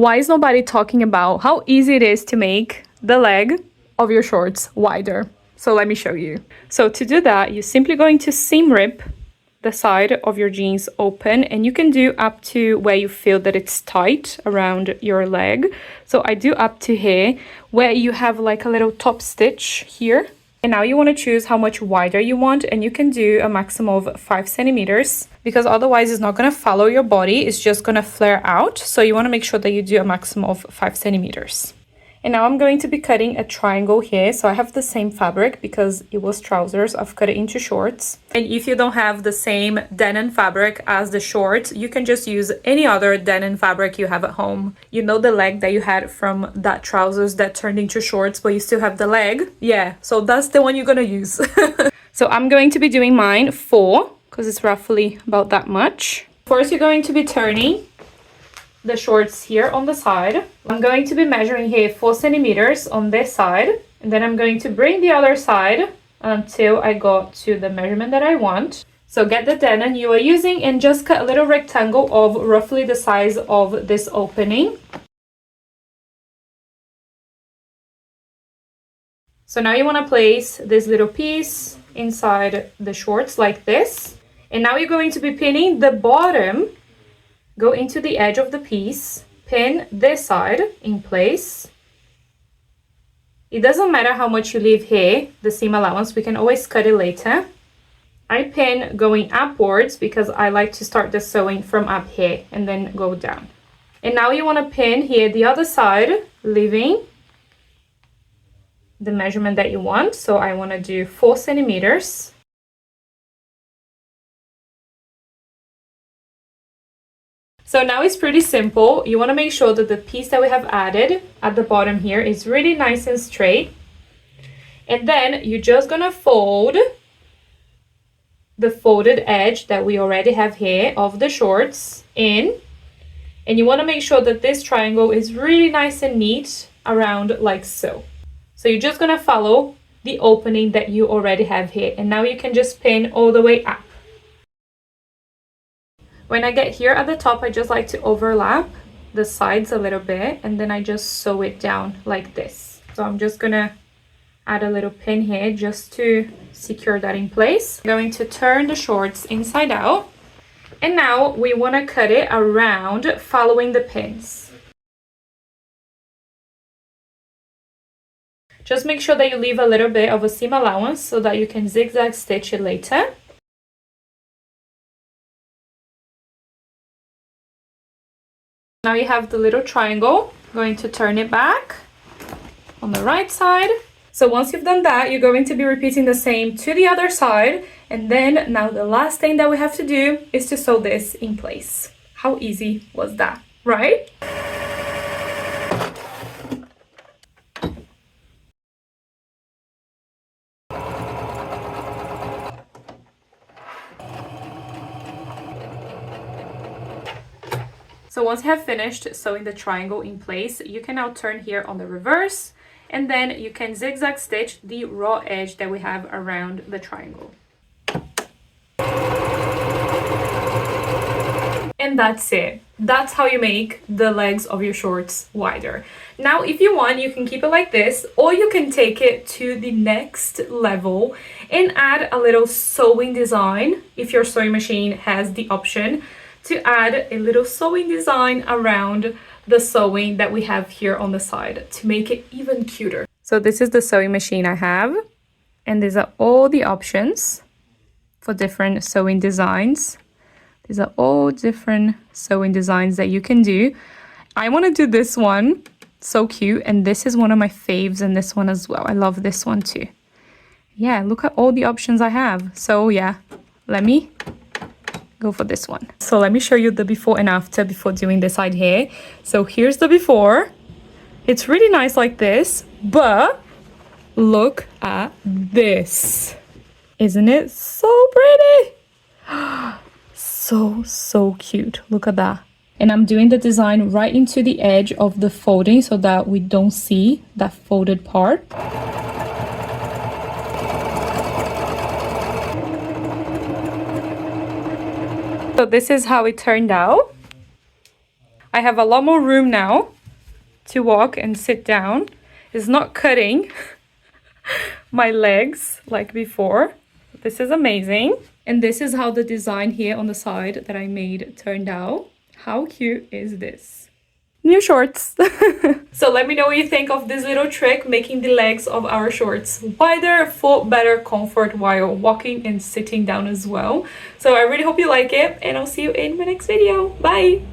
Why is nobody talking about how easy it is to make the leg of your shorts wider? So let me show you. So to do that, you're simply going to seam rip the side of your jeans open, and you can do up to where you feel that it's tight around your leg. So I do up to here where you have like a little top stitch here. And now you want to choose how much wider you want, and you can do a maximum of 5 centimeters because otherwise it's not going to follow your body. It's just going to flare out. So you want to make sure that you do a maximum of 5 centimeters. And now I'm going to be cutting a triangle here. So I have the same fabric because it was trousers. I've cut it into shorts. And if you don't have the same denim fabric as the shorts, you can just use any other denim fabric you have at home. You know the leg that you had from that trousers that turned into shorts, but you still have the leg? Yeah, so that's the one you're gonna use. So I'm going to be doing mine 4 because it's roughly about that much. First, you're going to be turning the shorts here on the side. I'm going to be measuring here 4 centimeters on this side, and then I'm going to bring the other side until I go to the measurement that I want. So get the denim you are using and just cut a little rectangle of roughly the size of this opening. So now you want to place this little piece inside the shorts like this, and now you're going to be pinning the bottom. Go into the edge of the piece, pin this side in place. It doesn't matter how much you leave here, the seam allowance, we can always cut it later. I pin going upwards because I like to start the sewing from up here and then go down. And now you want to pin here the other side, leaving the measurement that you want. So I want to do 4 centimeters. So now it's pretty simple. You want to make sure that the piece that we have added at the bottom here is really nice and straight. And then you're just going to fold the folded edge that we already have here of the shorts in. And you want to make sure that this triangle is really nice and neat around like so. So you're just going to follow the opening that you already have here. And now you can just pin all the way up. When I get here at the top, I just like to overlap the sides a little bit, and then I just sew it down like this. So I'm just gonna add a little pin here just to secure that in place. I'm going to turn the shorts inside out, and now we want to cut it around following the pins. Just make sure that you leave a little bit of a seam allowance so that you can zigzag stitch it later. Now you have the little triangle. Going to turn it back on the right side. So once you've done that, you're going to be repeating the same to the other side. And then now the last thing that we have to do is to sew this in place. How easy was that, right? So once you have finished sewing the triangle in place, you can now turn here on the reverse, and then you can zigzag stitch the raw edge that we have around the triangle. And that's it. That's how you make the legs of your shorts wider. Now, if you want, you can keep it like this, or you can take it to the next level and add a little sewing design if your sewing machine has the option to add a little sewing design around the sewing that we have here on the side to make it even cuter. So this is the sewing machine I have, and these are all the options for different sewing designs. These are all different sewing designs that you can do. I want to do this one, so cute, and this is one of my faves, and this one as well. I love this one too. Yeah, look at all the options I have. So yeah, let me go for this one. So let me show you the before and after before doing the side here. So here's the before. It's really nice like this, but look at this. Isn't it so pretty? So cute. Look at that. And I'm doing the design right into the edge of the folding so that we don't see that folded part. So this is how it turned out. I have a lot more room now to walk and sit down. It's not cutting my legs like before. This is amazing. And this is how the design here on the side that I made turned out. How cute is this? New shorts. So let me know what you think of this little trick, making the legs of our shorts wider for better comfort while walking and sitting down as well. So I really hope you like it, and I'll see you in my next video. Bye!